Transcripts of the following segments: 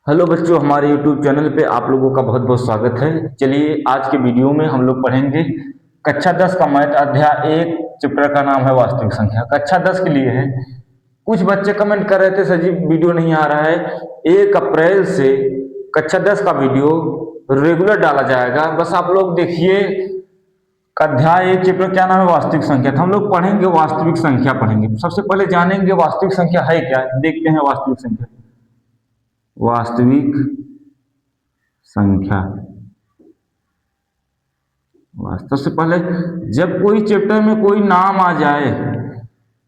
Hello बच्चों, हमारे YouTube channel पे आप लोगों का बहुत बहुत स्वागत है। चलिए आज के वीडियो में हम लोग पढ़ेंगे कक्षा 10 का मैथ अध्याय 1 चैप्टर का नाम है वास्तविक संख्या। कक्षा 10 के लिए है। कुछ बच्चे कमेंट कर रहे थे सर जी वीडियो नहीं आ रहा है। 1 अप्रैल से कक्षा 10 का वीडियो रेगुलर डाला जाएगा। बस आप लोग देखिए अध्याय 1 चैप्टर क्या नाम है वास्तविक संख्या। तो हम लोग पढ़ेंगे वास्तविक संख्या पढ़ेंगे। सबसे पहले जानेंगे वास्तविक संख्या है क्या। देखते हैं वास्तविक संख्या। वास्तविक संख्या सबसे पहले जब कोई चैप्टर में कोई नाम आ जाए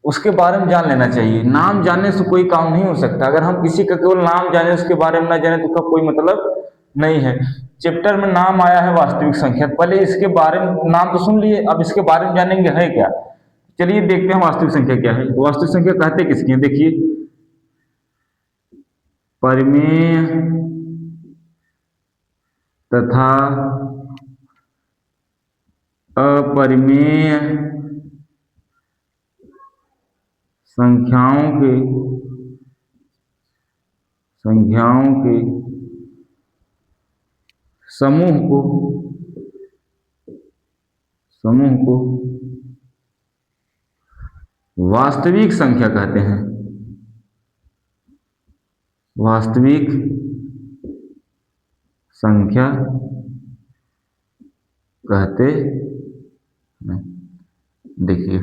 उसके बारे में जान लेना चाहिए। नाम जानने से कोई काम नहीं हो सकता। अगर हम किसी का केवल नाम जाने उसके बारे में ना जाने तो उसका कोई मतलब नहीं है। चैप्टर में नाम आया है वास्तविक संख्या, पहले इसके बारे में नाम तो सुन लिए, अब इसके बारे में जानेंगे है क्या। चलिए देखते हैं वास्तविक संख्या क्या है। वास्तविक संख्या कहते किसकी है, देखिए परिमेय तथा अपरिमेय संख्याओं के समूह को वास्तविक संख्या कहते हैं। वास्तविक संख्या कहते हैं। देखिए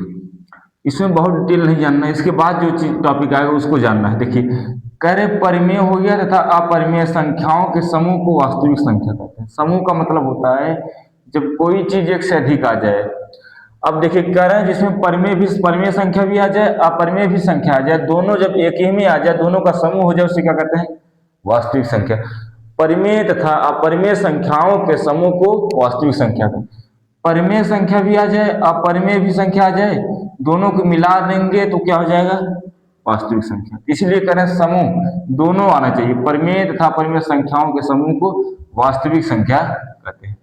इसमें बहुत डिटेल नहीं जानना है, इसके बाद जो चीज टॉपिक आएगा उसको जानना है। देखिए करे परिमेय हो गया तथा अपरिमेय संख्याओं के समूह को वास्तविक संख्या कहते हैं। समूह का मतलब होता है जब कोई चीज एक से अधिक आ जाए। अब देखिए कह रहे हैं जिसमें परिमेय संख्या भी आ जाए अपरिमेय भी संख्या आ जाए, दोनों जब एक ही में आ जाए, दोनों का समूह हो जाए, उसे क्या कहते हैं वास्तविक संख्या। परिमेय तथा अपरिमेय संख्याओं के समूह को वास्तविक संख्या कहते हैं। परिमेय संख्या भी आ जाए अपरिमेय भी संख्या आ जाए, दोनों को मिला देंगे तो क्या हो जाएगा वास्तविक संख्या। इसलिए कह रहे हैं समूह दोनों आना चाहिए। परिमेय तथा अपरिमेय संख्याओं के समूह को वास्तविक संख्या कहते हैं।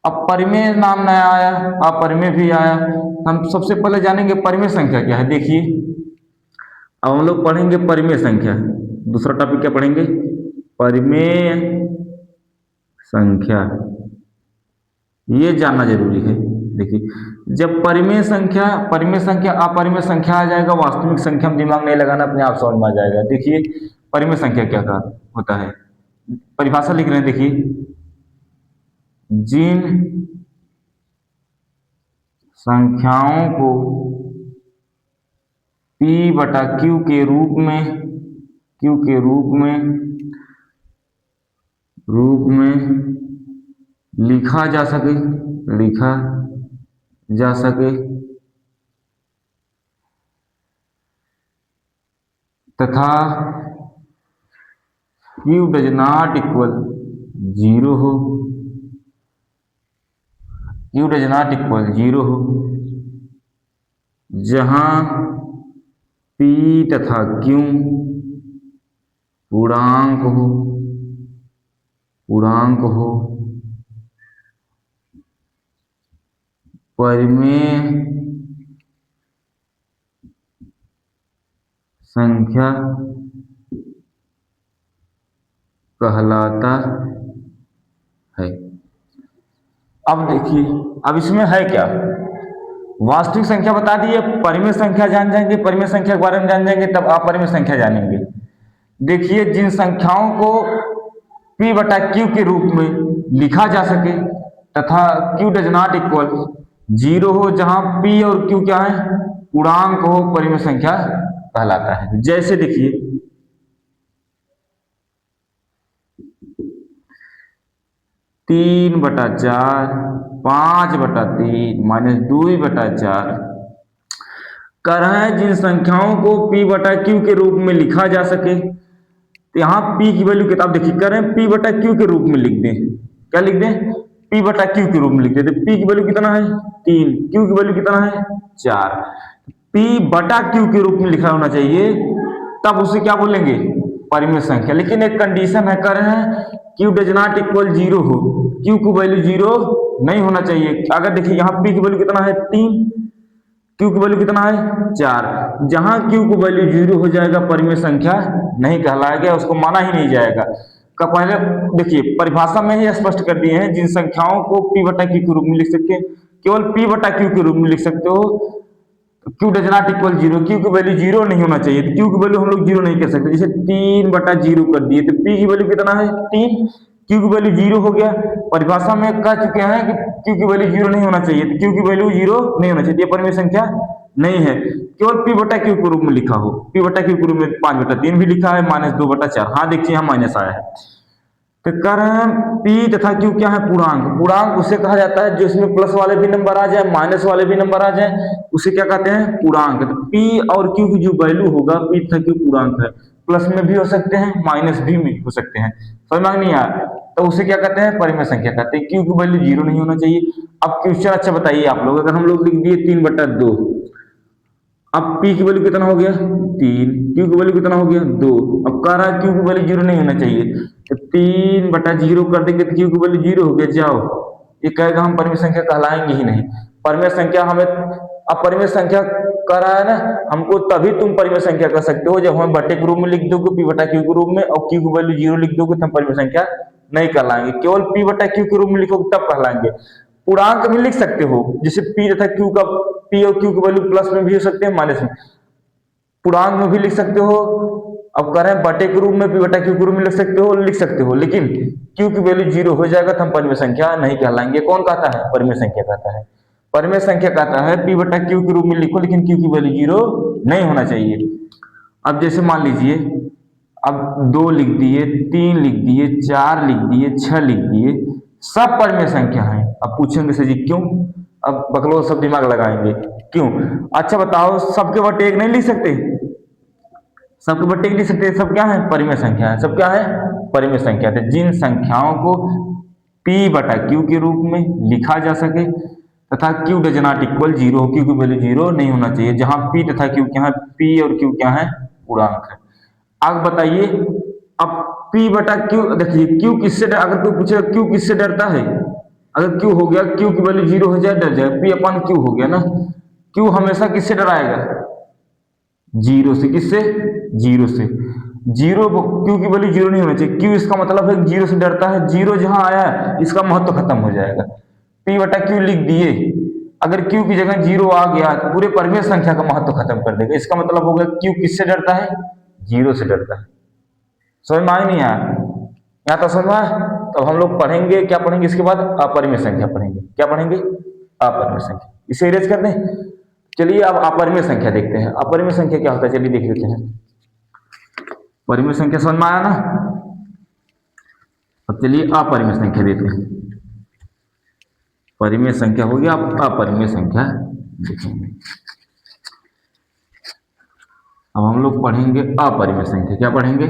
अब परिमेय नाम नया आया, अपरिमेय भी आया। हम सबसे पहले जानेंगे परिमेय संख्या क्या है। देखिए अब हम लोग पढ़ेंगे परिमेय संख्या। दूसरा टॉपिक क्या पढ़ेंगे, परिमेय संख्या। ये जानना जरूरी है। देखिए जब परिमेय संख्या अपरिमेय संख्या आ जाएगा, वास्तविक संख्या में दिमाग नहीं लगाना, अपने आप समझ में आ जाएगा। देखिए परिमेय संख्या क्या होता है, परिभाषा लिख रहे हैं। देखिए जिन संख्याओं को P/Q के रूप में लिखा जा सके तथा Q डज नॉट इक्वल 0 हो, Q डज नॉट इक्वल 0 हो, जहां P तथा Q पूर्णांक हो, परिमेय संख्या कहलाता है। अब देखिए अब इसमें है क्या, वास्तविक संख्या बता दिए, परिमेय संख्या जान जाएंगे, परिमेय संख्या के बारे में जान जाएंगे, तब अपरिमेय संख्या जानेंगे। देखिए जिन संख्याओं को P/Q के रूप में लिखा जा सके तथा Q डज नॉट इक्वल 0 हो, जहां P और Q क्या है पूर्णांक हो, परिमेय संख्या कहलाता है। जैसे देखिए 3/4 5/3 -2/4 कह रहे हैं जिन संख्याओं को P/Q के रूप में लिखा जा सके। तो यहाँ P की वैल्यू किताब देखिए कर रहे हैं P/Q के रूप में लिख दें। क्या लिख दें, P/Q के रूप में लिख देते। P की वैल्यू कितना है 3, Q की वैल्यू कितना है 4। P/Q के रूप में लिखा होना चाहिए, तब उसे क्या बोलेंगे परिमेय संख्या। लेकिन एक कंडीशन है, कर रहे हैं Q डज नॉट इक्वल 0 हो, Q की वैल्यू 0 नहीं होना चाहिए। अगर देखिए यहाँ P की वैल्यू कितना है 3, Q की वैल्यू कितना है 4, जहां Q की वैल्यू 0 हो जाएगा परिमेय संख्या नहीं कहलाया गया, उसको माना ही नहीं जाएगा। का पहले देखिए परिभाषा में ही स्पष्ट कर दिए हैं, जिन संख्याओं को p बटा क्यू के रूप में लिख सकते हैं, केवल p बटा क्यू के रूप में लिख सकते हो। Q does not equal zero, Q की वैल्यू जीरो नहीं होना चाहिए, तो क्यू की वैल्यू हम लोग जीरो नहीं कर सकते। जैसे 3/0 कर दिए तो p की वैल्यू कितना है 3, क्यू की वैल्यू जीरो हो गया। परिभाषा में कह चुके हैं कि क्यू की वैल्यू जीरो नहीं होना चाहिए, तो क्यू की वैल्यू जीरो नहीं होना चाहिए, ये परिमेय संख्या नहीं है। केवल p बटा क्यू के रूप में लिखा हो, p बटा क्यू के रूप में 5/3 भी लिखा है, -2/4। हाँ देखिए यहाँ माइनस आया है, तो कह रहे हैं p तथा q क्या है पूर्णांक। पूर्णांक उसे कहा जाता है जो इसमें प्लस वाले भी नंबर आ जाए, माइनस वाले भी नंबर आ जाए, उसे क्या कहते हैं पूर्णांक। तो p और q की जो वैल्यू होगा, p तथा q पूर्णांक है, प्लस में भी हो सकते हैं, माइनस भी हो सकते हैं, समझ में नहीं आया, तो उसे क्या कहते हैं परिमेय संख्या कहते हैं। q की वैल्यू जीरो नहीं होना चाहिए। अब क्वेश्चन अच्छा बताइए आप लोग, अगर हम लोग लिख दिए 3/2, अब p की वैल्यू कितना हो गया 3, q की वैल्यू कितना हो गया 2। अब कह रहा है q की वैल्यू जीरो नहीं होना चाहिए, तो 3/0 कर देंगे तो q की वैल्यू जीरो हो गया, जाओ। ये कहेगा हम परिमेय संख्या कहलाएंगे ही नहीं। परिमेय संख्या हमें, अब परिमेय संख्या कह रहा है ना हमको, तभी तुम परिमेय संख्या कर सकते हो जब हम बटे के रूप में लिख दोगे p बटा q के रूप में, और q की वैल्यू जीरो लिख दोगे तो हम परिमेय संख्या नहीं कहलाएंगे। केवल p बटा q के रूप में लिखोगे तब कहलाएंगे। पूर्णांक भी लिख सकते हो, जैसे p तथा q का, p और q की वैल्यू प्लस में भी हो सकते हैं, माइनस में, पूर्णांक में भी लिख सकते हो। अब कह रहे हैं बटे के रूप में p बटा q के रूप में लिख सकते हो, लेकिन q की वैल्यू जीरो हो जाएगा तो हम परिमेय संख्या नहीं कहलाएंगे। कौन कहता है परिमेय संख्या कहता है, परिमेय संख्या कहता है p बटा q के रूप में लिखो, लेकिन q की वैल्यू जीरो नहीं होना चाहिए। अब जैसे मान लीजिए, अब 2 लिख दिए, 3 लिख दिए, 4 लिख दिए, 6 लिख दिए, सब परिमेय संख्या है। अब पूछेंगे सर जी क्यों, अब बकलोल सब दिमाग लगाएंगे क्यों। अच्छा बताओ, सबके बटे एक नहीं लिख सकते, सबके बटे एक लिख सकते, सब क्या है परिमेय संख्या है, सब क्या है परिमेय संख्या है। जिन संख्याओं को p बटा q के रूप में लिखा जा सके तथा q does not equal zero, q की वैल्यू जीरो नहीं होना चाहिए, जहां p तथा q क्या है, p और q क्या है पूर्णांक है। अब बताइए, अब p बटा q, देखिए q किससे, अगर कोई पूछेगा q किससे डरता है, अगर q हो गया, q की वैल्यू जीरो हो जाए डर जाए, p अपन q हो गया ना, q हमेशा किससे डराएगा जीरो से, किससे जीरो से। जीरो, क्यू की वैल्यू जीरो नहीं होना चाहिए, क्यू इसका मतलब है जीरो से डरता है, जीरो जहां आया है इसका महत्व खत्म हो जाएगा। p बटा क्यू लिख दिए, अगर क्यू की जगह जीरो आ गया तो पूरे परिमेय संख्या का महत्व खत्म कर देगा, इसका मतलब हो गया क्यू किससे डरता है जीरो से डरता है। समझ में आई नहीं आया, यहाँ तक समझ में आया। तो हम लोग पढ़ेंगे क्या, पढ़ेंगे इसके बाद अपरिमेय संख्या पढ़ेंगे, क्या पढ़ेंगे अपरिमेय संख्या, इसे इरेज कर दें। चलिए अब अपरिमेय संख्या देखते हैं, अपरिमेय संख्या क्या होता है, चलिए देख लेते हैं। परिमेय संख्या समझ में आया ना, अब चलिए अपरिमेय संख्या देखते हैं। परिमेय संख्या हो गया, अब अपरिमेय संख्या देखेंगे। अब हम लोग पढ़ेंगे अपरिमेय संख्या, क्या पढ़ेंगे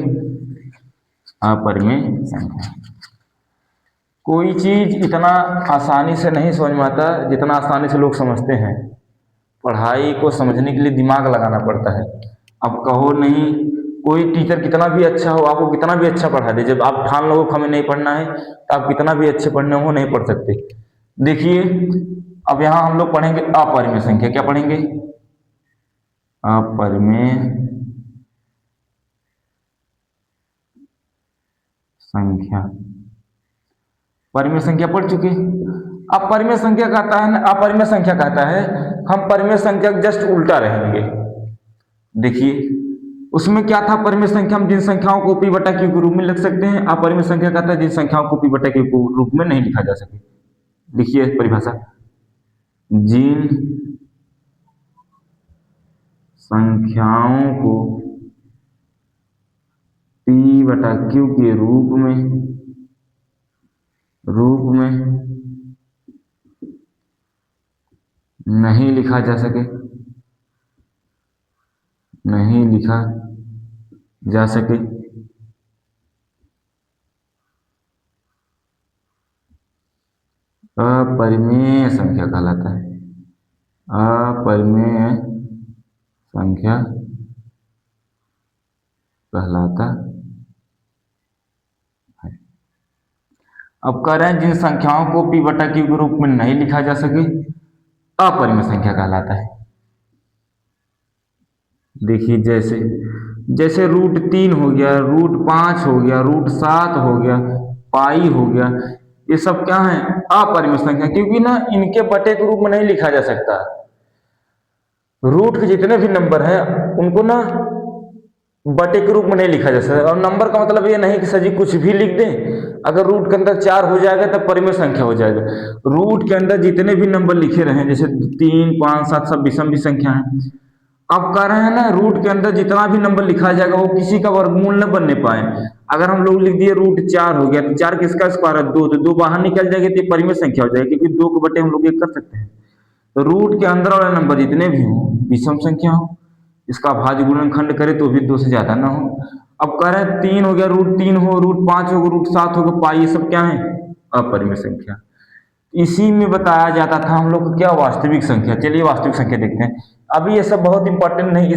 अपरिमेय संख्या। कोई चीज इतना आसानी से नहीं समझ में आता जितना आसानी से लोग समझते हैं। पढ़ाई को समझने के लिए दिमाग लगाना पड़ता है। अब कहो नहीं, कोई टीचर कितना भी अच्छा हो, आपको कितना भी अच्छा पढ़ा दे, जब आप ठान लो हमें नहीं पढ़ना है तो आप कितना भी अच्छे पढ़ने हो नहीं पढ़ सकते। देखिए अब यहाँ हम लोग पढ़ेंगे अपरिमेय संख्या, क्या पढ़ेंगे अपरिमेय संख्या। परिमेय संख्या पढ़ चुके। अब परिमेय संख्या कहता है ना, अपरिमेय संख्या कहता है हम परिमेय संख्या जस्ट उल्टा रहेंगे। देखिए उसमें क्या था, परिमेय संख्या हम जिन संख्याओं को p बटा q के रूप में लिख सकते हैं, अपरिमेय संख्या कहता है जिन संख्याओं को p बटा q के रूप में नहीं लिखा जा सके। लिखिए परिभाषा, जिन संख्याओं को p बटा q के रूप में नहीं लिखा जा सके, नहीं लिखा जा सके, अपरिमेय संख्या कहलाता है, अपरिमेय संख्या कहलाता है। अब कह रहे हैं जिन संख्याओं को p बटा q के रूप में नहीं लिखा जा सके अपरिमेय संख्या कहलाता है। देखिए जैसे जैसे √3 हो गया, √5 हो गया, √7 हो गया, पाई हो गया, ये सब क्या है? अपरिमेय संख्या, क्योंकि ना इनके बटे के रूप में नहीं लिखा जा सकता। रूट के जितने भी नंबर हैं उनको ना बटे के रूप में नहीं लिखा जा सकता। और नंबर का मतलब ये नहीं कि सर जी कुछ भी लिख दें, अगर रूट के अंदर 4 हो जाएगा तब परिमेय संख्या हो जाएगा। रूट के अंदर जितने भी नंबर लिखे रहे, जैसे 3, 5, 7 सब विषम भी संख्या है। अब कह रहे हैं ना रूट के अंदर जितना भी नंबर लिखा जाएगा वो किसी का वर्गमूल न बनने पाए। अगर हम लोग लिख दिए √4 हो गया तो 4 किसका स्क्वायर है? 2, तो 2 बाहर निकल जाएगी तो ये परिमेय संख्या हो जाएगी, क्योंकि 2 के बटे हम लोग 1 कर सकते हैं। तो रूट के अंदर वाले नंबर जितने भी हों विषम संख्या हो, इसका भाज्य गुणनखंड करे तो भी 2 से ज्यादा ना हो। अब कह रहे हैं 3 हो गया, √3 हो, √5 हो, √7 हो, पाई, ये सब क्या है? अपरिमेय संख्या। इसी में बताया जाता था हम लोग को क्या? वास्तविक संख्या। चलिए वास्तविक संख्या देखते हैं। अभी ये सब बहुत इंपॉर्टेंट नहीं।